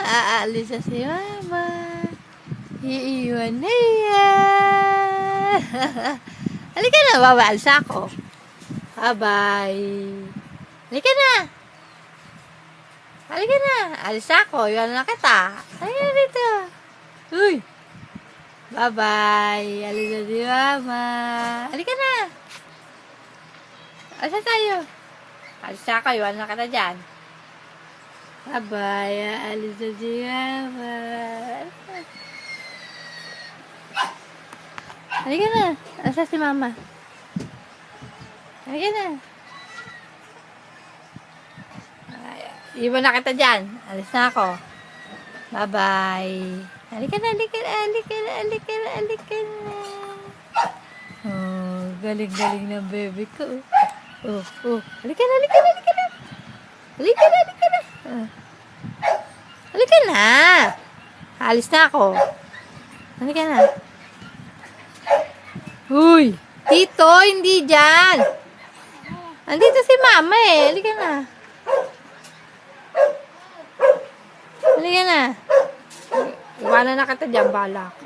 Aalis na si Mama. Iiwan na yan. Halika na, babaalis ako. Bye-bye. Halika na. Halika na. Alis ako. Iwan na kita. Halika na dito. Uy. Bye-bye. Alis na si Mama. Halika na. Alis na tayo. Alis ako. Iwan na kita dyan. Bye-bye. Alis na si Mama. Halika na. Alis na si Mama. Halika na. Iwan na kita dyan. Alis na ako. Bye-bye. Halika na, halika na, halika na, halika na, halika na. Oh, galing-galing na baby ko. Oh, oh. Halika na, halika na, halika na. Halika na, halika na. Halika na. Alis na ako. Halika na. Uy, Tito, hindi dyan. Andito si Mama eh. Halika na. Halika na. Iwanan na kita dyan, bala ko.